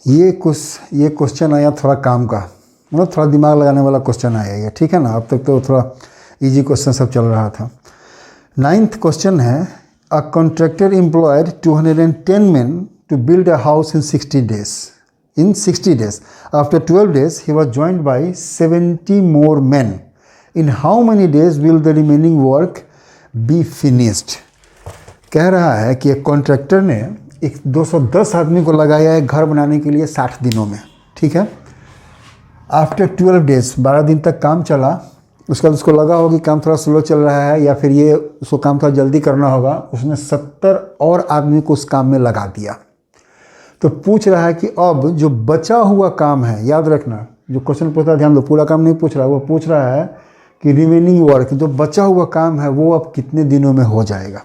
ये क्वेश्चन आया थोड़ा काम का, मतलब थोड़ा दिमाग लगाने वाला क्वेश्चन आया ये, ठीक है ना। अब तक तो थोड़ा इजी क्वेश्चन सब चल रहा था। 9th क्वेश्चन है, a contractor employed 210 men to build a house in 60 days. In 60 days. After 12 days, he was joined by 70 more men. In how many days will the remaining work be finished? कह रहा है कि एक contractor ने एक 210 आदमी को लगाया है घर बनाने के लिए 60 दिनों में, ठीक है। आफ्टर 12 डेज, 12 दिन तक काम चला। उसके बाद उसको लगा होगा कि काम थोड़ा स्लो चल रहा है या फिर ये उसको काम थोड़ा जल्दी करना होगा। उसने 70 और आदमी को उस काम में लगा दिया। तो पूछ रहा है कि अब जो बचा हुआ काम है, याद रखना जो क्वेश्चन पूछता है ध्यान दो, पूरा काम नहीं पूछ रहा, वो पूछ रहा है कि रिमेनिंग वर्क, जो बचा हुआ काम है वो अब कितने दिनों में हो जाएगा।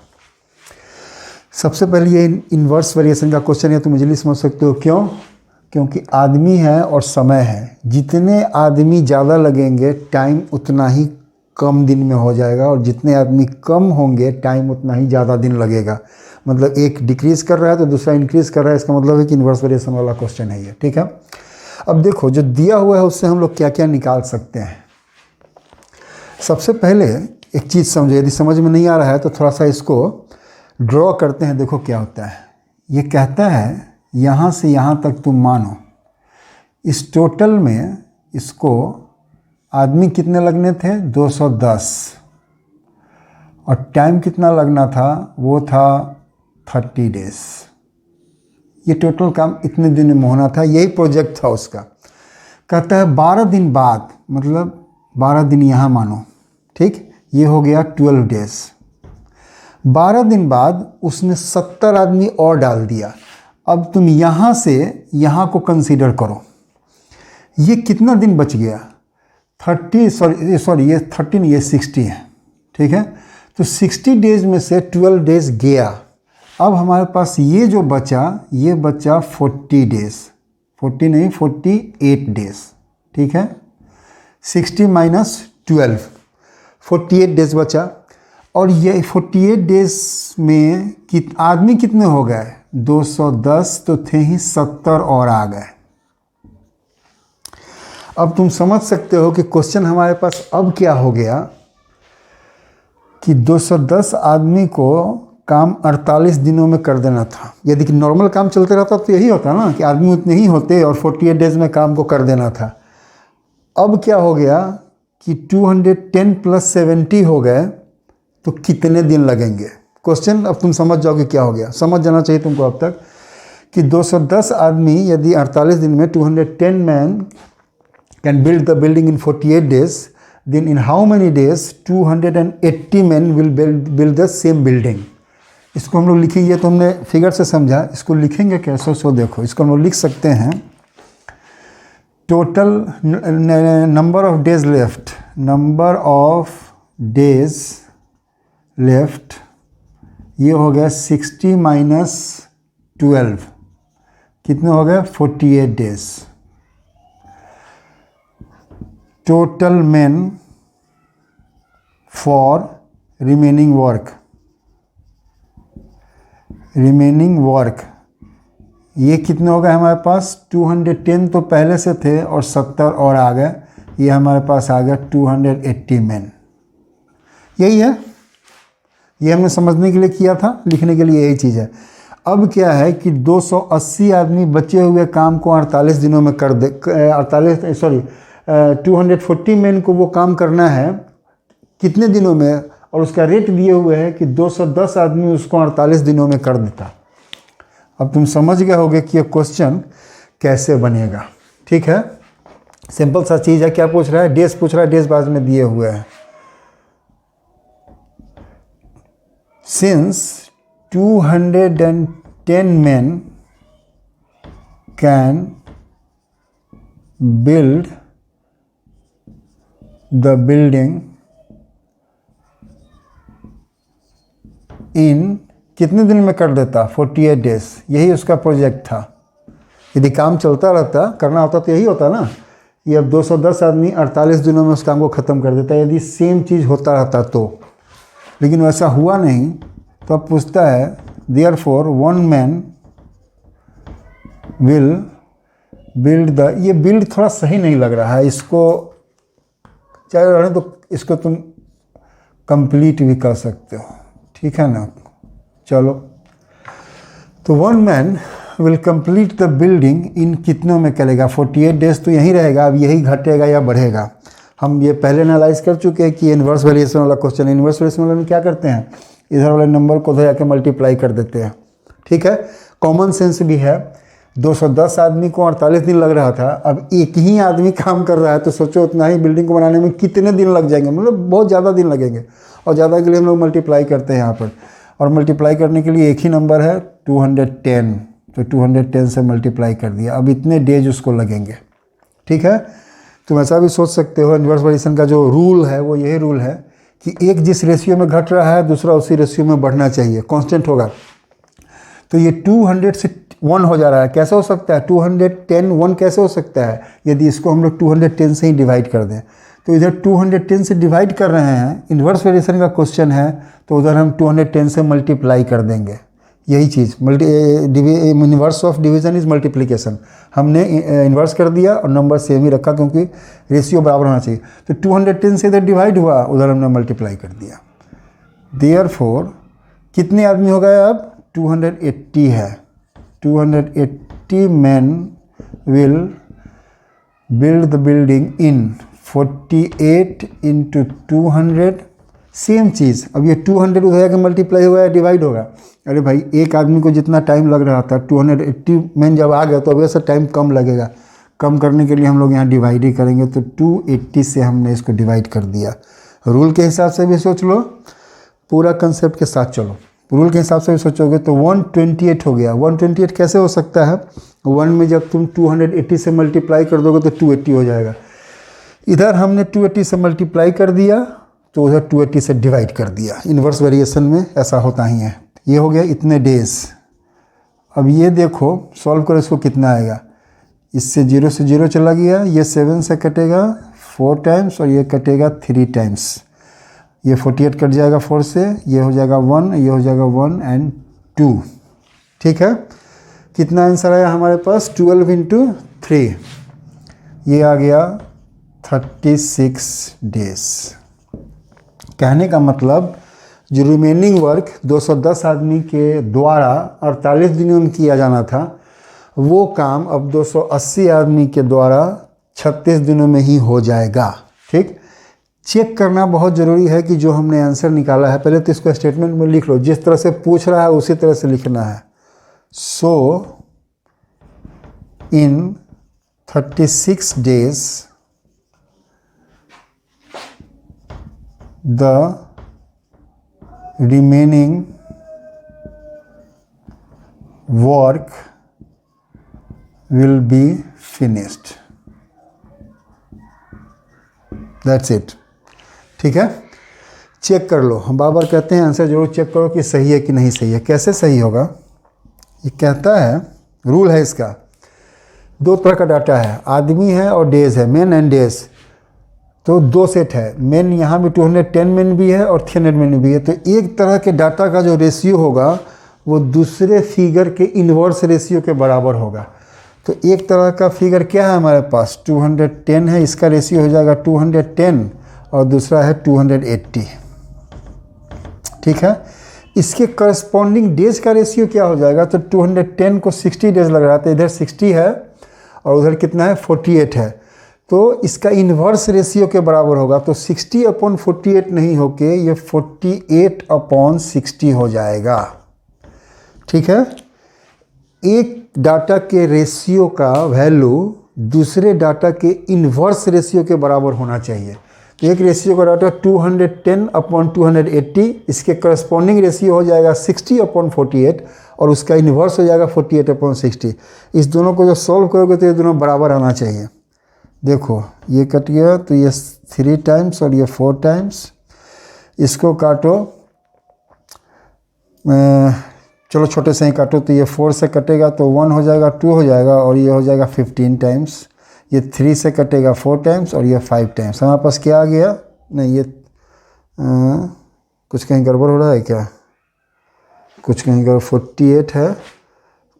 सबसे पहले ये इन्वर्स वेरिएशन का क्वेश्चन है, तुम इजीली समझ सकते हो। क्यों? क्योंकि आदमी है और समय है, जितने आदमी ज़्यादा लगेंगे टाइम उतना ही कम दिन में हो जाएगा, और जितने आदमी कम होंगे टाइम उतना ही ज़्यादा दिन लगेगा। मतलब एक डिक्रीज़ कर रहा है तो दूसरा इंक्रीज़ कर रहा है, इसका मतलब है कि इन्वर्स वेरिएशन वाला क्वेश्चन है ये, ठीक है। अब देखो जो दिया हुआ है उससे हम लोग क्या क्या निकाल सकते हैं। सबसे पहले एक चीज़ समझो, यदि समझ में नहीं आ रहा है तो थोड़ा सा इसको ड्रॉ करते हैं, देखो क्या होता है। ये कहता है यहाँ से यहाँ तक तुम मानो इस टोटल में इसको आदमी कितने लगने थे, 210, और टाइम कितना लगना था, वो था 30 डेज। ये टोटल काम इतने दिन में होना था, यही प्रोजेक्ट था उसका। कहता है 12 दिन बाद, मतलब 12 दिन यहाँ मानो, ठीक, ये हो गया 12 डेज। 12 दिन बाद उसने 70 आदमी और डाल दिया। अब तुम यहाँ से यहाँ को कंसीडर करो, ये कितना दिन बच गया, 30 ये 13 ये 60 है, ठीक है। तो 60 डेज में से 12 डेज गया। अब हमारे पास ये जो बचा, ये बचा 40 डेज, 40 नहीं 48 डेज, ठीक है। 60 माइनस 12, 48 डेज बचा। और ये 48 डेज में आदमी कितने हो गए, 210 तो थे ही, 70 और आ गए। अब तुम समझ सकते हो कि क्वेश्चन हमारे पास अब क्या हो गया कि 210 आदमी को काम 48 दिनों में कर देना था। यदि कि नॉर्मल काम चलते रहता तो यही होता ना कि आदमी उतने ही होते और 48 डेज में काम को कर देना था। अब क्या हो गया कि 210 प्लस 70 हो गए, तो कितने दिन लगेंगे। क्वेश्चन अब तुम समझ जाओगे क्या हो गया, समझ जाना चाहिए तुमको अब तक कि 210 आदमी यदि 48 दिन में 210 man can build the building in 48 days, then in how many days 280 man will build the same building. इसको हम लोग लिखेंगे, तो हमने फिगर से समझा, इसको लिखेंगे कैसे, सो देखो इसको हम लोग लिख सकते हैं total number of days left, number of days left, ये हो गया 60 माइनस 12, कितने हो गए 48 days. Total man for remaining work, ये कितने हो गए हमारे पास, 210 तो पहले से थे और 70 और आ गए, ये हमारे पास आ गया 280 मैन। यही है, ये हमने समझने के लिए किया था, लिखने के लिए यही चीज़ है। अब क्या है कि 280 आदमी बचे हुए काम को 48 दिनों में कर दे, 240 मैन को वो काम करना है कितने दिनों में, और उसका रेट दिए हुए है कि 210 आदमी उसको 48 दिनों में कर देता। अब तुम समझ गए होगे कि ये क्वेश्चन कैसे बनेगा, ठीक है। सिंपल सा चीज़ है, क्या पूछ रहा है, डेज पूछ रहा है, डेज बाद में दिए हुए हैं। Since 210 men can build the building in कितने दिन में कर देता, 48 डेज। यही उसका प्रोजेक्ट था। यदि काम चलता रहता, करना होता तो यही होता ना। ये अब 210 आदमी 48 दिनों में उस काम को ख़त्म कर देता, यदि सेम चीज़ होता रहता तो। लेकिन वैसा हुआ नहीं, तो अब पूछता है देयरफॉर 1 मैन विल ये बिल्ड थोड़ा सही नहीं लग रहा है, इसको चाहे रहने तो इसको तुम कंप्लीट भी कर सकते हो, ठीक है ना। चलो, तो 1 man will complete the building इन कितनों में करेगा? 48 डेज तो यहीं रहेगा, अब यही घटेगा या बढ़ेगा? हम ये पहले एनालाइज कर चुके हैं कि इन्वर्स वेरिएशन वाला क्वेश्चन, इन्वर्स वेरिएशन वाले में क्या करते हैं, इधर वाले नंबर को उधर जाके मल्टीप्लाई कर देते हैं, ठीक है। कॉमन सेंस भी है। 210 आदमी को 48 दिन लग रहा था, अब एक ही आदमी काम कर रहा है, तो सोचो उतना ही बिल्डिंग को बनाने में कितने दिन लग जाएंगे, मतलब बहुत ज़्यादा दिन लगेंगे। और ज़्यादा के लिए हम लोग मल्टीप्लाई करते हैं यहाँ पर, और मल्टीप्लाई करने के लिए एक ही नंबर है 210, तो 210 से मल्टीप्लाई कर दिया, अब इतने डेज उसको लगेंगे, ठीक है। तुम ऐसा भी सोच सकते हो, इन्वर्स वेरिएशन का जो रूल है वो यही रूल है कि एक जिस रेशियो में घट रहा है दूसरा उसी रेशियो में बढ़ना चाहिए, कांस्टेंट होगा। तो ये 200 से 1 हो जा रहा है, कैसे हो सकता है? 210 1 कैसे हो सकता है? यदि इसको हम लोग 210 से ही डिवाइड कर दें, तो इधर 210 से डिवाइड कर रहे हैं, इन्वर्स वेरिएशन का क्वेश्चन है, तो उधर हम 210 से मल्टीप्लाई कर देंगे। यही चीज़ inverse of division is multiplication, हमने इन्वर्स कर दिया और नंबर सेम ही रखा क्योंकि रेशियो बराबर होना चाहिए। तो 210 से इधर डिवाइड हुआ, उधर हमने मल्टीप्लाई कर दिया। देयरफॉर कितने आदमी हो गए अब? 280 है। 280 men will build the building in 48 into 200। Same चीज़, अब ये 200 उधर जाके मल्टीप्लाई होगा या डिवाइड होगा? अरे भाई, एक आदमी को जितना टाइम लग रहा था 280 मैन जब आ गया तो अब ऐसा टाइम कम लगेगा। कम करने के लिए हम लोग यहाँ डिवाइड ही करेंगे, तो 280 से हमने इसको डिवाइड कर दिया। रूल के हिसाब से भी सोच लो, पूरा कंसेप्ट के साथ चलो। रूल के हिसाब से भी सोचोगे तो 128 हो गया। 128 कैसे हो सकता है? 1 में जब तुम 280 से मल्टीप्लाई कर दोगे तो 280 हो जाएगा। इधर हमने 280 से मल्टीप्लाई कर दिया तो उधर 280 से डिवाइड कर दिया। इन्वर्स वेरिएशन में ऐसा होता ही है। ये हो गया इतने डेज। अब ये देखो, सॉल्व करो, इसको कितना आएगा? इससे 0 से 0 चला गया, ये 7 से कटेगा 4 टाइम्स और ये कटेगा 3 टाइम्स। ये 48 कट जाएगा 4 से, ये हो जाएगा 1, ये हो जाएगा 1 एंड 2, ठीक है। कितना आंसर आया हमारे पास? 12 इंटू 3, ये आ गया 36 डेज। कहने का मतलब जो रिमेनिंग वर्क 210 आदमी के द्वारा 48 दिनों में किया जाना था, वो काम अब 280 आदमी के द्वारा 36 दिनों में ही हो जाएगा, ठीक। चेक करना बहुत ज़रूरी है कि जो हमने आंसर निकाला है, पहले तो इसको स्टेटमेंट में लिख लो, जिस तरह से पूछ रहा है उसी तरह से लिखना है। सो इन 36 days the remaining work will be finished। That's it, ठीक है। चेक कर लो, हम बार बार कहते हैं आंसर जरूर चेक करो कि सही है कि नहीं सही है। कैसे सही होगा? ये कहता है, रूल है इसका, 2 तरह का डाटा है, आदमी है और डेज है, मेन एंड डेज। तो 2 सेट है, मेन यहाँ भी 210 मेन भी है और 300 मेन भी है। तो एक तरह के डाटा का जो रेशियो होगा वो दूसरे फिगर के इन्वर्स रेशियो के बराबर होगा। तो एक तरह का फिगर क्या है हमारे पास? 210 है, इसका रेशियो हो जाएगा 210 और दूसरा है 280, ठीक है। इसके करस्पॉन्डिंग डेज का रेशियो क्या हो जाएगा? तो 210 को 60 डेज लग रहा था, इधर 60 है और उधर कितना है? 48 है। तो इसका इन्वर्स रेशियो के बराबर होगा। तो 60/48 नहीं होके ये 48/60 हो जाएगा, ठीक है। एक डाटा के रेशियो का वैल्यू दूसरे डाटा के इन्वर्स रेशियो के बराबर होना चाहिए। तो एक रेशियो का डाटा 210/280, इसके करस्पॉन्डिंग रेशियो हो जाएगा 60/48 और उसका इन्वर्स हो जाएगा 48/60। इस दोनों को जो सॉल्व करोगे तो ये दोनों बराबर आना चाहिए। देखो, ये कट गया तो ये 3 टाइम्स और ये 4 टाइम्स। इसको काटो, चलो छोटे से ही काटो, तो ये 4 से कटेगा तो 1 हो जाएगा, 2 हो जाएगा और ये हो जाएगा 15 टाइम्स। ये 3 से कटेगा 4 टाइम्स और ये 5 टाइम्स। हमारे पास क्या आ गया? नहीं, ये कुछ कहीं गड़बड़ हो रहा है क्या? कुछ कहीं गड़बड़। 48 है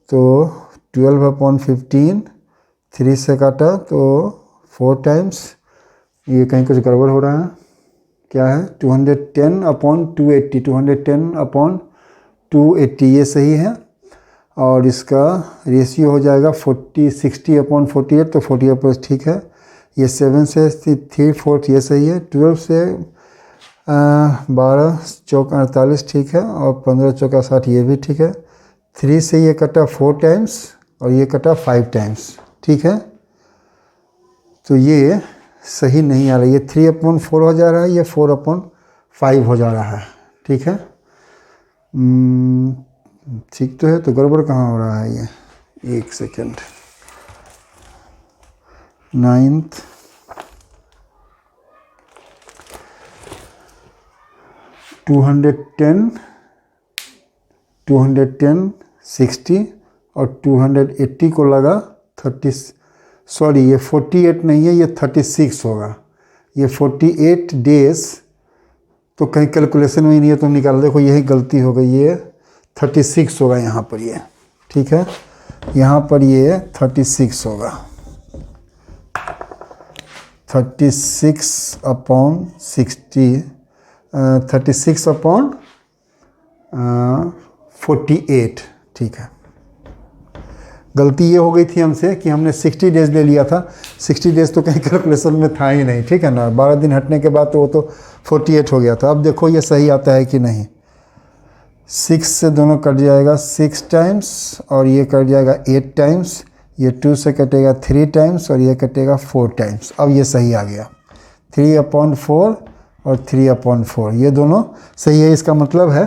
तो 12/15 3 से काटा तो 4 टाइम्स, ये कहीं कुछ गड़बड़ हो रहा है, क्या है 210/280, 210/280 ये सही है। और इसका रेशियो हो जाएगा 60/48, तो 48 ठीक है। ये 7 से 3/4 ये सही है। 12 से 12 चौक 48 ठीक है, और 15 चौका 60 ये भी ठीक है। 3 से ये कटा 4 टाइम्स और ये कटा 5 टाइम्स, ठीक है। तो ये सही नहीं आ रहा, ये 3/4 हो जा रहा है, ये 4/5 हो जा रहा है, ठीक है। ठीक तो है, तो गड़बड़ कहाँ हो रहा है ये, एक सेकेंड। 9th 210 60 और 280 को लगा 30, सॉरी ये 48 नहीं है, ये 36 होगा। ये 48 डेज तो कहीं कैलकुलेशन में ही नहीं है, तो निकाल, देखो यही गलती हो गई, ये 36 होगा यहाँ पर, ये ठीक है, यहाँ पर ये 36 होगा। 36/60 36/48, ठीक है। गलती ये हो गई थी हमसे कि हमने 60 डेज ले लिया था, 60 डेज तो कहीं कैलकुलेशन में था ही नहीं, ठीक है ना। 12 दिन हटने के बाद तो वो तो 48 हो गया था। अब देखो ये सही आता है कि नहीं। 6 से दोनों कट जाएगा 6 टाइम्स और ये कट जाएगा 8 टाइम्स, ये 2 से कटेगा 3 टाइम्स और ये कटेगा 4 टाइम्स। अब ये सही आ गया, 3/4 और 3/4 ये दोनों सही है। इसका मतलब है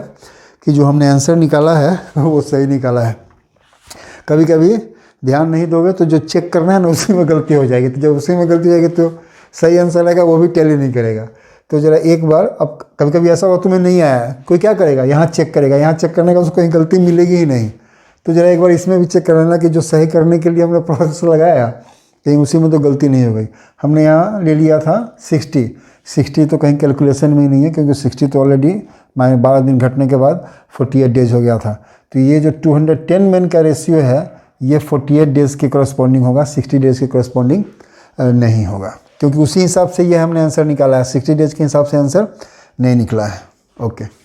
कि जो हमने आंसर निकाला है वो सही निकाला है। कभी कभी ध्यान नहीं दोगे तो जो चेक करना है ना उसी में गलती हो जाएगी, तो जब उसी में गलती हो जाएगी तो सही आंसर आएगा, वो भी टैली नहीं करेगा। तो ज़रा एक बार, अब कभी कभी ऐसा हो तुम्हें नहीं आया, कोई क्या करेगा, यहाँ चेक करेगा, यहाँ चेक करने का उसको कहीं गलती मिलेगी ही नहीं। तो ज़रा एक बार इसमें भी चेक कर लेना कि जो सही करने के लिए हमने प्रोसेस लगाया कहीं उसी में तो गलती नहीं हो गई। हमने यहाँ ले लिया था 60 तो कहीं कैलकुलेशन में ही नहीं है, क्योंकि 60 तो ऑलरेडी 12 दिन घटने के बाद 48 डेज हो गया था। तो ये जो 210 मैन का रेशियो है ये 48 डेज़ के करस्पॉन्डिंग होगा, 60 डेज़ के करस्पॉन्डिंग नहीं होगा, क्योंकि उसी हिसाब से ये हमने आंसर निकाला है। 60 डेज़ के हिसाब से आंसर नहीं निकला है। ओके।